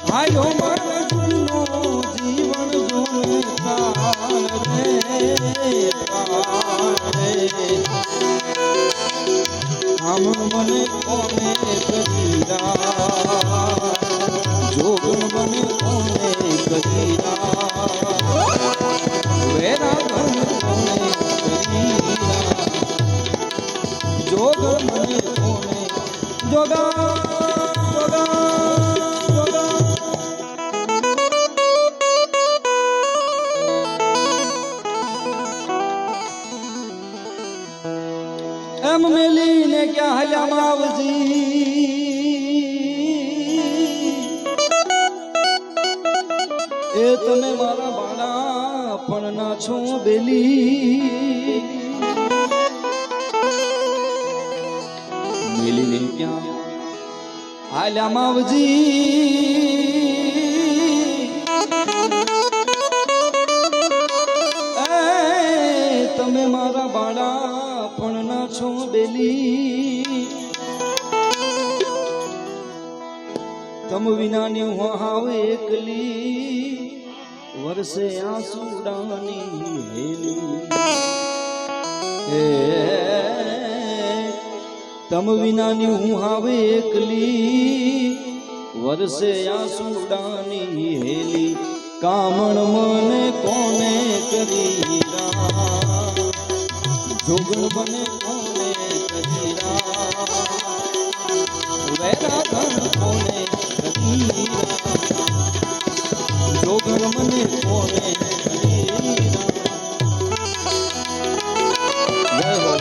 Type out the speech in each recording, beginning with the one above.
હાલો માણસનો જીવન જોને પ્રાણ રે આમ મને કોને કહીરા જોગણ મને કોને કહીરા વેરા કોને કહીરા જોગણ મને કોને જોગા એમ મેલીને ક્યાં હલ્યા માવજી એ તમે મારા બાળા પણ ના છો બેલી મેલીને ક્યાં હાલ્યા માવજી તમે મારા બાળા પણ ના છો બેલી તમ વિનાની હું હાવ એકલી વર્ષે આંસુડાની હેલી તમ વિનાની હું હાવ એકલી વર્ષે આંસુડાની હેલી કામણ મને કોને કરી જોગણ બને કોને કહીરા વેરા ધન કોને કહીરા જોગણ મને કોને કહીરા જય હો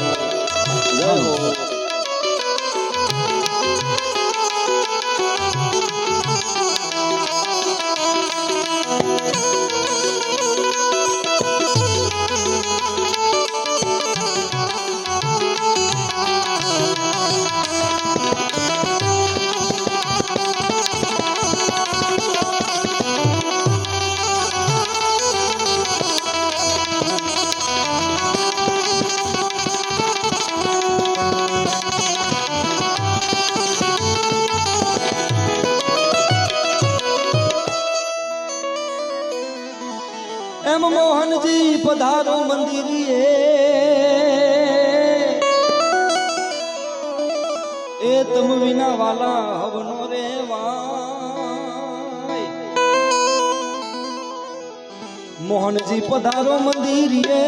જય હો એમ મોહનજી પધારો મંદિરીએ એ તમ વિના વાલા હવનો રેવાય મોહનજી પધારો મંદિરીએ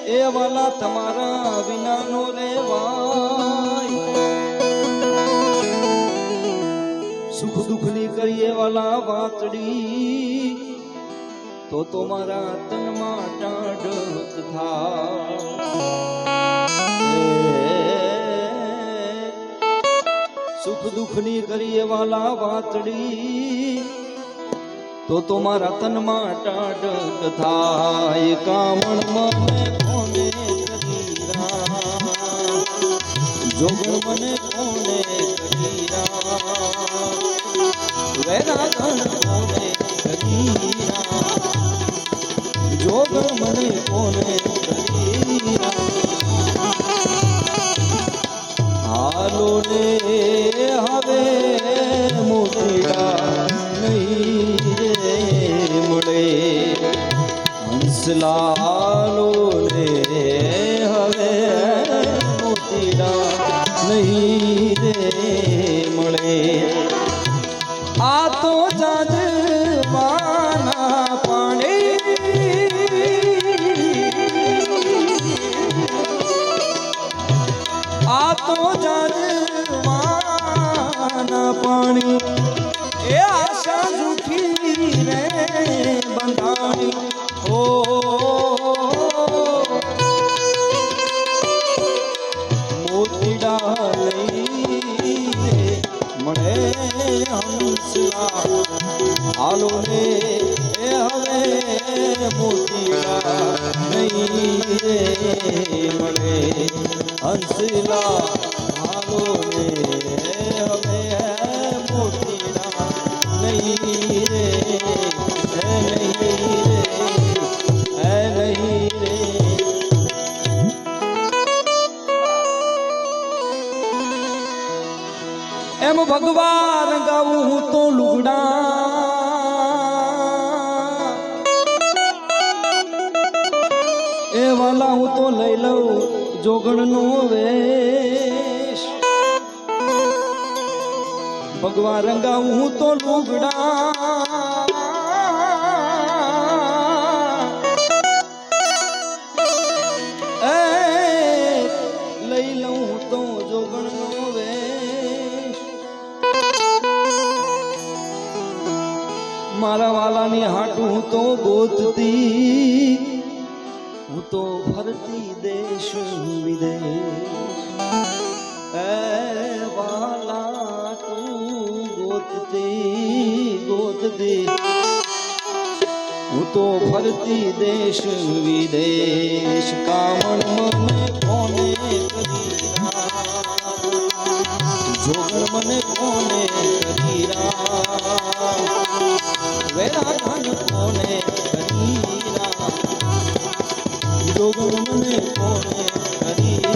એ વાલા તમારા વિનાનો રેવાય સુખ દુઃખ ની કરીએ વાલા વાતડી તો મારા તનમાં ટાઢક થાય સુખ દુઃખ ની કરીએ વાલા વાતડી તો મારા તનમાં ટાઢક થાય કામણ મને કોને કહીરા જોગણ મને કોને કહીરા વેરા ધન કોને કહીરા જોગણ મને કોને કહીરા હાલો ને હવે મોટીડા નહીં રે મળે હંસલાલો ને હવે મોટીડા નહીં રે મળે આ તો જાજવાના પાણી આ તો જાજવાના પાણી એ આશા જૂઠી રે બંધાણી ઓ મોતીડા લઈને મળે હંસલા હાલો ને એ હવે મોતીડા નહીં રે મળે હંસલા હાલો ને હવે મોતીડા નહીં રે નહીં રે એમ ભગવાન ગાવું હું તો લુગડા એ વાલા હું તો લઈ લઉં જોગણનો વેશ ભગવાન રંગાવું હું તો લુગડા લઈ લઉં તો જોગણનો વેશ મારા વાલાની હાટું હું તો ગોતતી હું તો ફરતી દેશ વિદેશ એ વાલા તું ગોતતી હું તો ફરતી દેશ વિદેશ કામણ મને કોને કરી જોગણ મને કોને કરી વેરા ધન કોને કરી જોગણ મને કોને કરી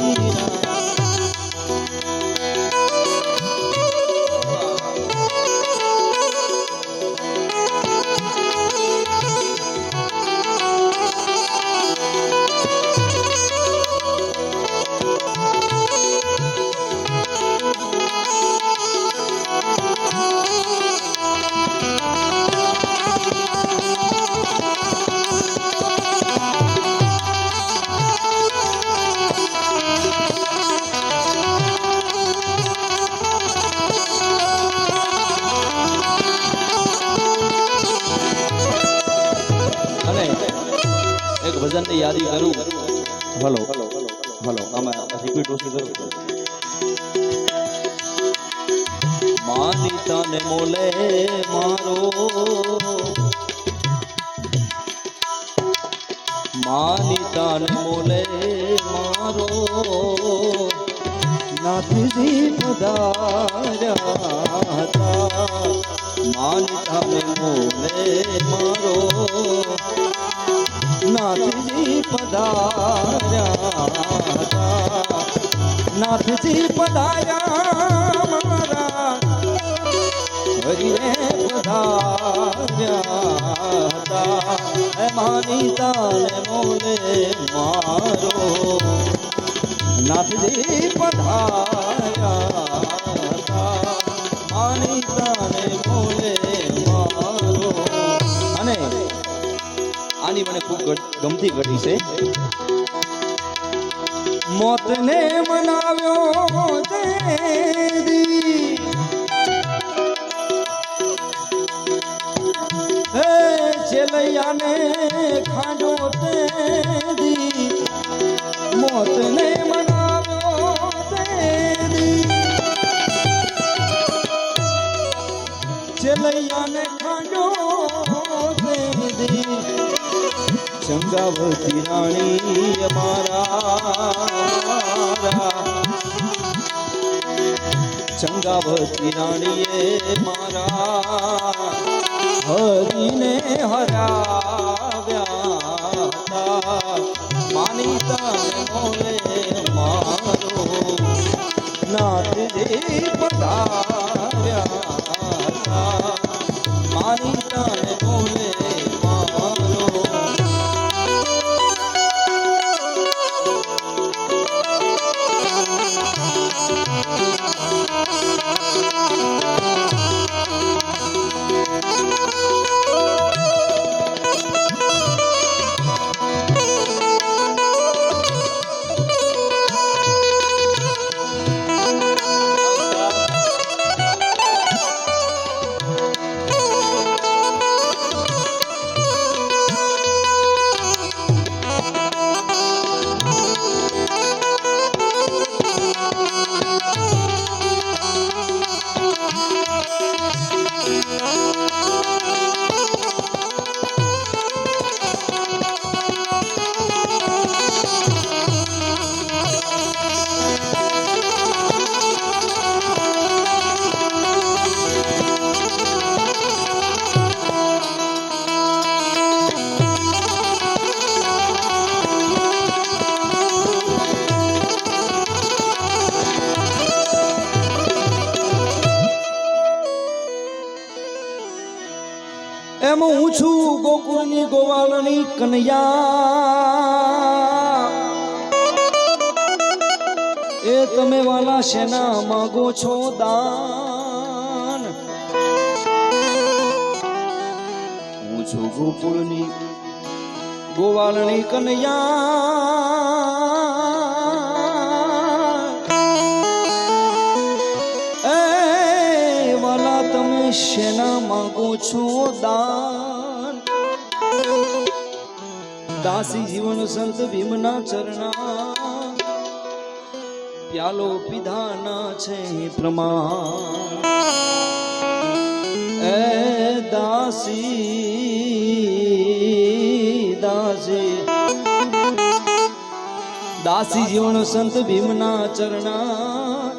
ભજન ની યાદી કરું હલો હલો આમાં રિપીટ ઓછી કરું માનિતા ને મોલે મારો માનિતા ને મોલે મારો નાથજી પધાર્યા હતા માનિતા ને મોલે મારો નાથજી પધાર્યા નાથજી પધાર્યા મારા હરિએ પધાર્યા હે માનિતા ને મોલે મારો નાથજી પધાર્યા માનિતા ને મોલે મારો અને આની મને ખૂબ ગમતી ઘડી છે મોતને મનાવ્યો તેદી હે ચેલૈયાને ખાંડો તેદી મોતને મનાવ્યો તેદી ચેલૈયાને ખાંડો તેદી ચંગાવતી રાણી અમારા ચંગાવતી રાણીએ મારા હરીને હરાવ્યા માનિતા મોલે મારો નાથજી પધાર્યા માનિતા મોલે ગોકુળની ગોવાળની કનૈયા એ તમે વાલા શેના માગો છો દાન? હું છું ગોકુળની ગોવાળની કનૈયા એ વાલા તમે શેના માગો છો દાન? દાસી જીવન સંત ભીમના ચરણા પ્યાલો પીધાના છે પ્રમાણ એ દાસી જીવન સંત ભીમના ચરણા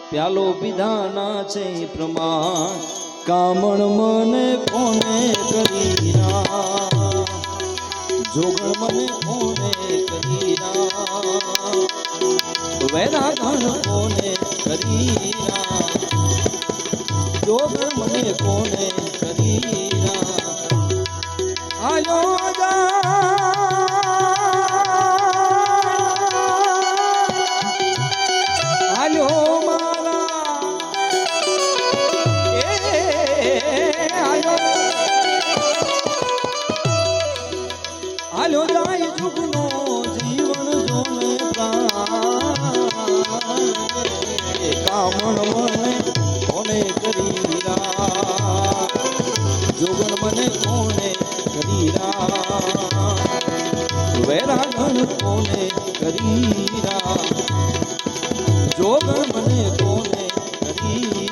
પ્યાલો પીધાના છે પ્રમાણ કામણ મને કોને કરી જોગણ મને કોને કરી વૈરાગણ કોને કરી જોગણ મને કોને કરી આયો આયો મારા આયો જાય જુગનો જીવન જોને કામણ મને કોને કરી જોગણ મને કોને કરી વૈરાગણ કોને કરી જોગણ મને કોને કરી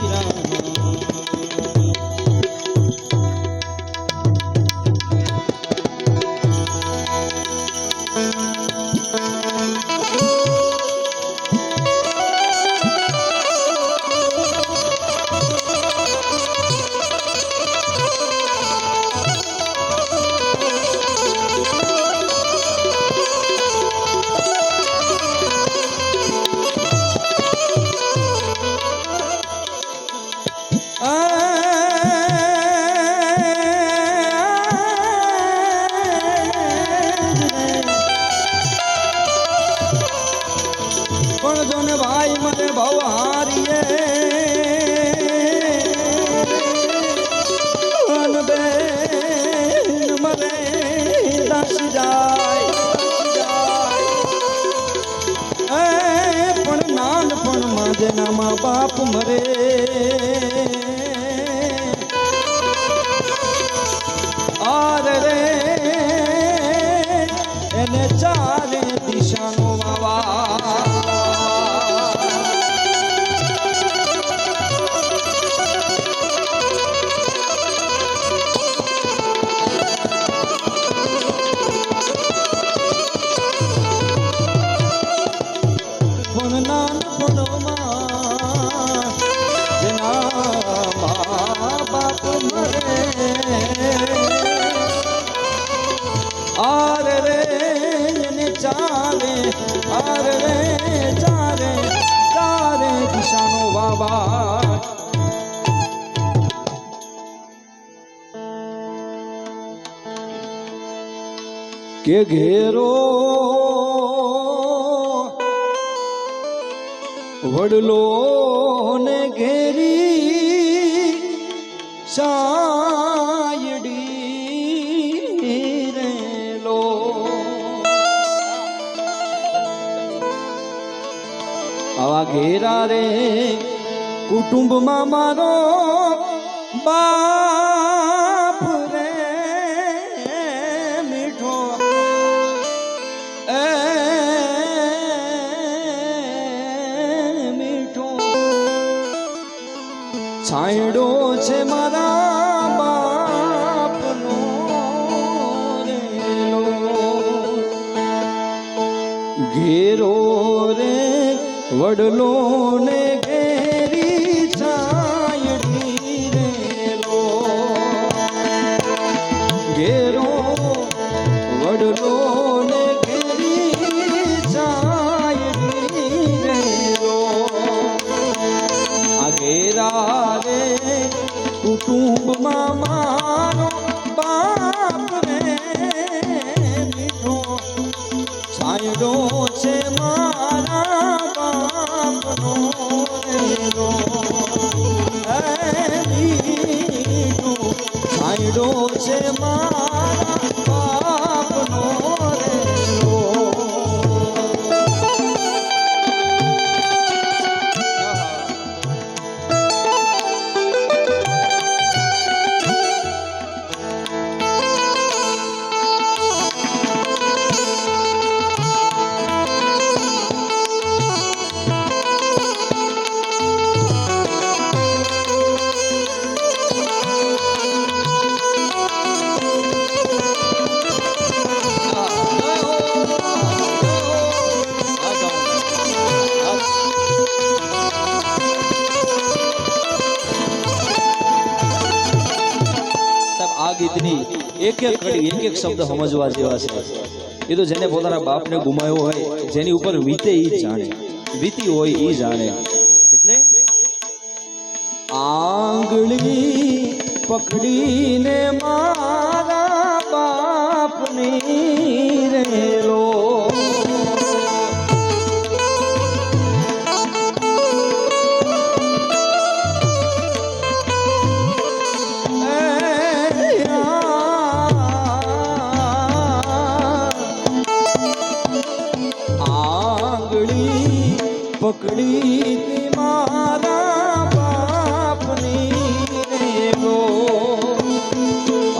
પણ જોને ભાઈ મને ભાવ હારીએ બેન મને દાસ જાય પણ નાનપણમાં જેના મા બાપ મરે આરે રે એને ચારે દિશાનો વાવા આરે રે ચારે આરે રે ચારે ચારે દિશાનો વાવા કે ઘેરો વડલો ને ઘેરી સાયડી રેલો આવા ઘેરા રે કુટુંબમાં મારો બાપ રે મીઠો છાંયડો છે મારા બાપનો રેલો ઘેરો રે વડલો ને ઘેરી છાંયડી રેલો ઘેરો વડલો ને ઘેરી છાંયડી રેલો આ ઘેરા કુટુંબમાં મારો બાપ રે બાપનો રેલો મીઠું સાંયડો છે મારા બાપનો રેલો. ગીતની એક એક કડી એક એક શબ્દ સમજવા જેવા છે. એ તો જેને પોતાના બાપને ગુમાવ્યો હોય, જેની ઉપર વીતે ઈ જાણે, વીતી હોય ઈ જાણે. એટલે આંગળી પકડીને મારા બાપની રેલો પકડી મારા બાપની રેલો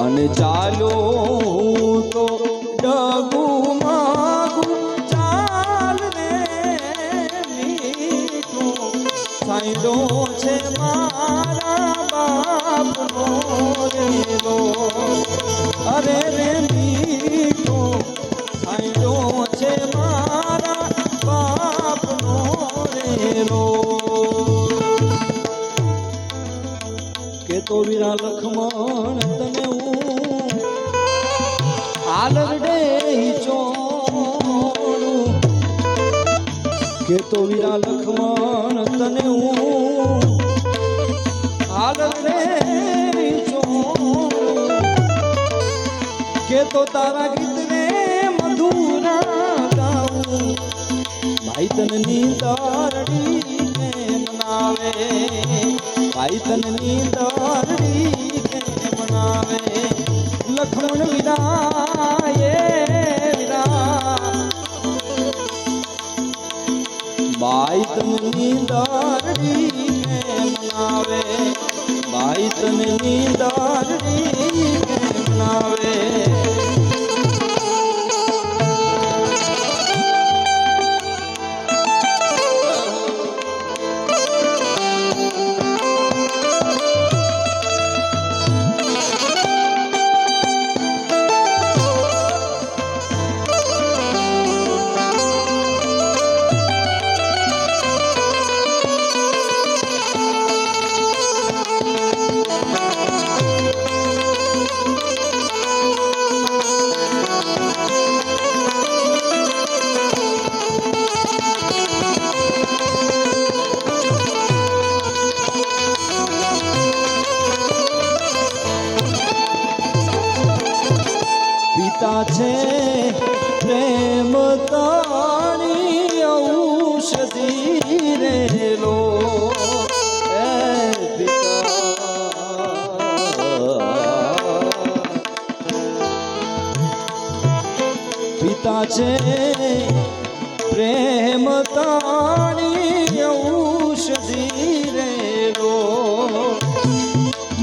અને ચાલો તો ડગુ માગુ ચાલ રે મીઠું સાંયડો છે મારા બાપનો રેલો અરે રે મીઠું સાંયડો છે મારા બાપનો રેલો. કે તો વીરા લખમણ તને હું આલરડે ચોડું, કે તો વીરા લખમણ તને હું આલરડે ચોડું, કે તો તારા ગીતને મધુરા ગાઉં ભાઈ તનની દારડી કેમ નાવે, ભાઈ તનની દારડી કેમ નાવે. લખમણ વિરાય વિરા ભાઈ તનની દારડી કેમ નાવે, ભાઈ તનની દારડી કેમ નાવે. છે પ્રેમ તાણી ઔષધિ રેલો પિતા છે પ્રેમ તાણી ઔષધિ રેલો.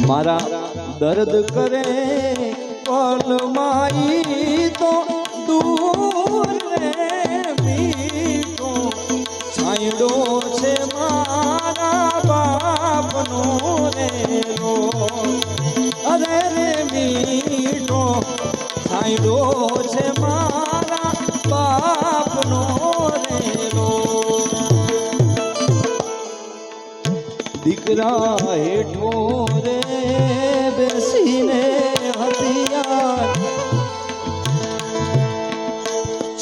મારા દર્દ કરે પલમાઈ તો દૂર રે મીઠું છાંયડો છે મારા બાપનો રેલો અરે રે મીઠો છાંયડો છે મારા બાપનો રેલો. દીકરા હેઠો રે બેસીને હથિયાર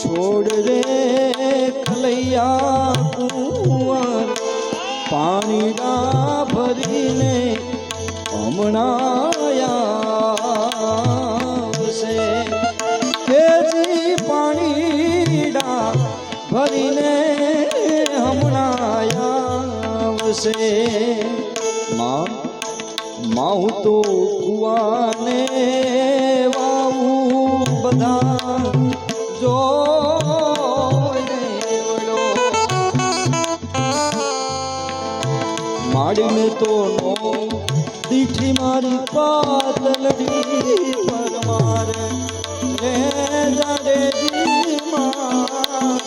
છોડ રે કલૈયા કુંવર પાણીડા ભરીને હમણાં આવશે, કેજી પાણીડા ભરીને હમણાં છે માં માં હું તો કુવાને વાવું બધા જો માડી મેં તો નો દીઠી મારી પાતલડી પર મારે રે જાડે જીમાં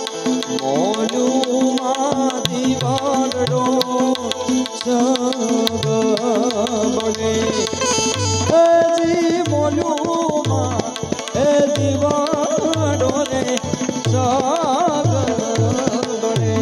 મોલું માં દીવાડો સગ બને જી મોલું માં એ દીવાડો રે સગ બને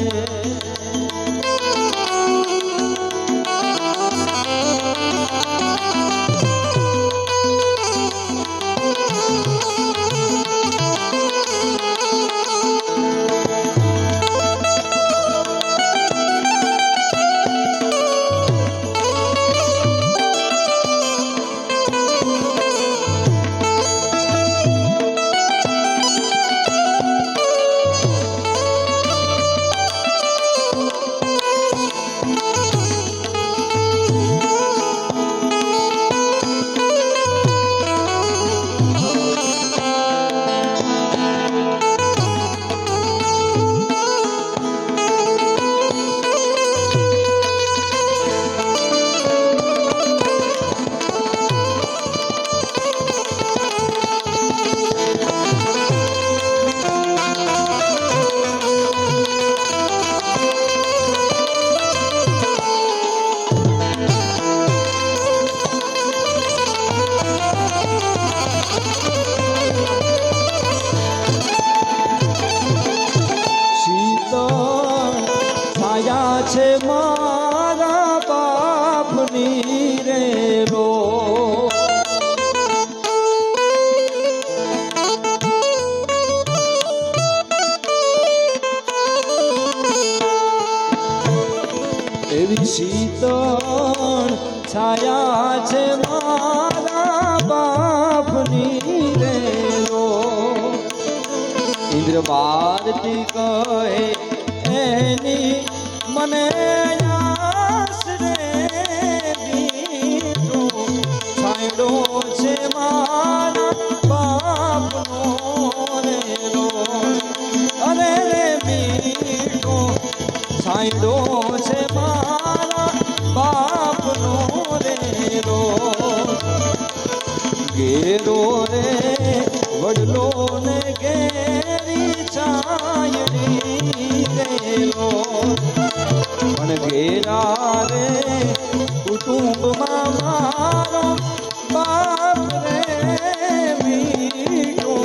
છે મારા બાપની રે રો એવી શીતળ છાયા છે મારા બાપની રે રો ઇન્દ્ર ભારતી કહે એની મને યાસ રે દીધો છાંયડો છે મારા બાપનો રે રો અરે રે મીઠો છાંયડો છે મારા બાપનો રે રો ઘેરો રે વડલો ને ઘેરી છાંયડી રેલો પણ ઘેરા રે કુટુંબમાં મારો બાપ રે મીઠો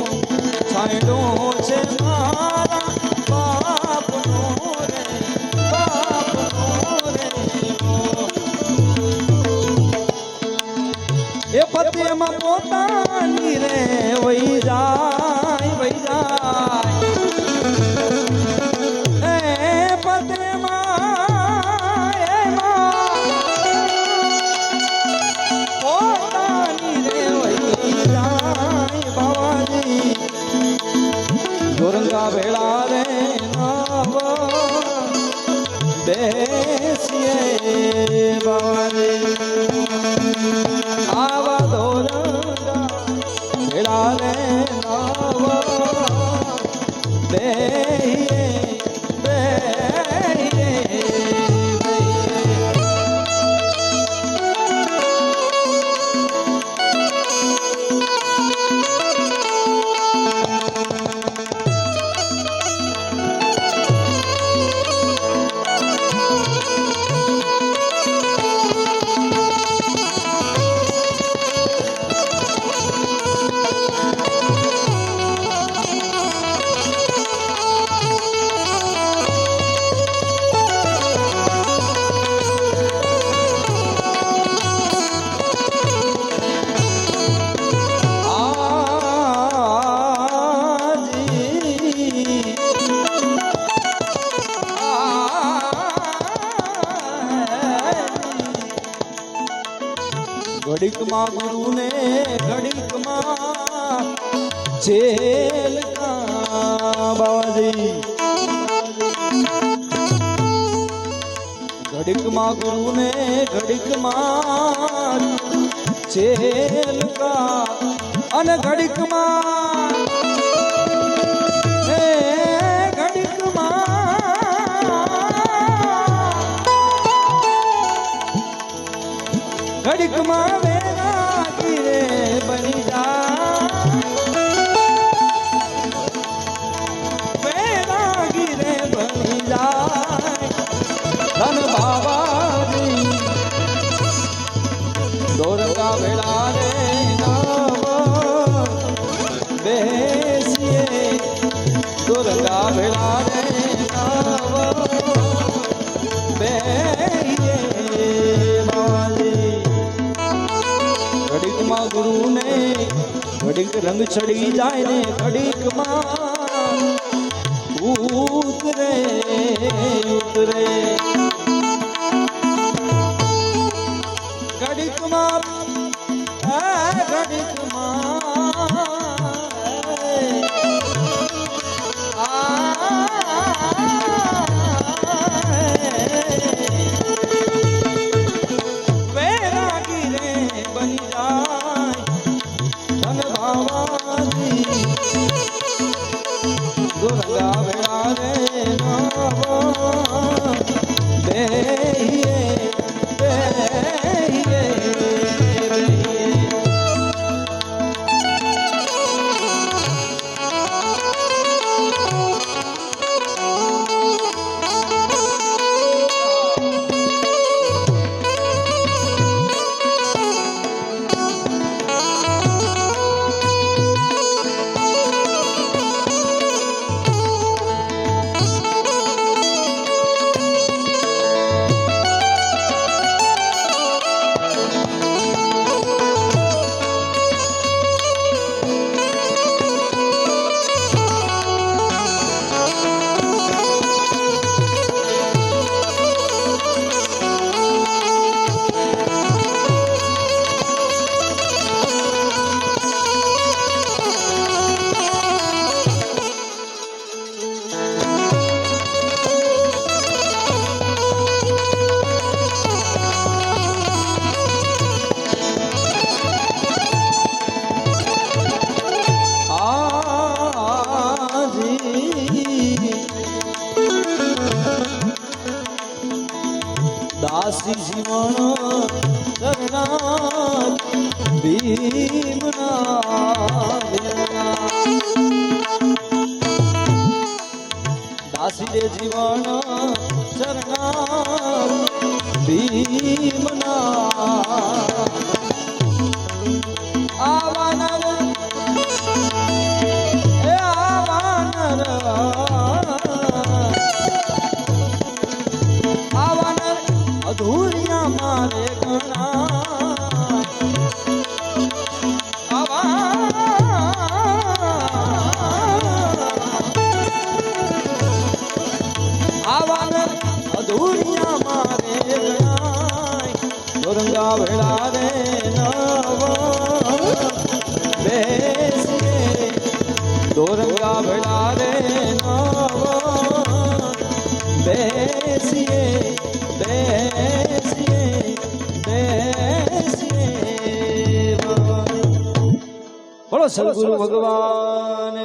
છાંયડો છે મારા બાપનો રે એ પતિમાં પોતાની રે વહી જાય વહી જાય એ પતિમાં પોતાની રે વહી જાય બાવાજી ગોરંગા ભેળા રે નાવ બેસીએ બાવાજી આવા ધોરંગા ભેળા રે નાવ બેહીએ ઘડીકમાં ગુરુને ઘડીકમાં જેલ બાવાજી ઘડીકમાં ગુરુને ઘડીકમાં ચેલકા અને ઘડીકમાં ઘડીકમાં વેરાગી રે બની જાય વેરાગી રે બની જાય ધન બાબાજી દોરંગા વેળા રે બેસીએ દોરંગા વેળા રે બેહીએ ઘડીકમાં ગુરુને ઘડીક રંગ ચડી જાય ને ઘડીકમાં ઉતરે ઉતરે ઘડીકમાં વેરાગી રે બની જાય ધન ભાવાજી દુર્ગા વેળા રે બેહીએ બેહીએ દાસી જીવન ચરણા ભીમના દાસી રે જીવન ચરણા ભીમના આવાનર એ આવાનર અધૂરિયા મારે ઘણા આવાનર અધૂરિયા મારે ઘણા દોરંગા વેળા રે બેસીએ દોરંગા વેળા રે બેસીએ બેસીએ બેસીએ બોલો સદગુરુ ભગવાન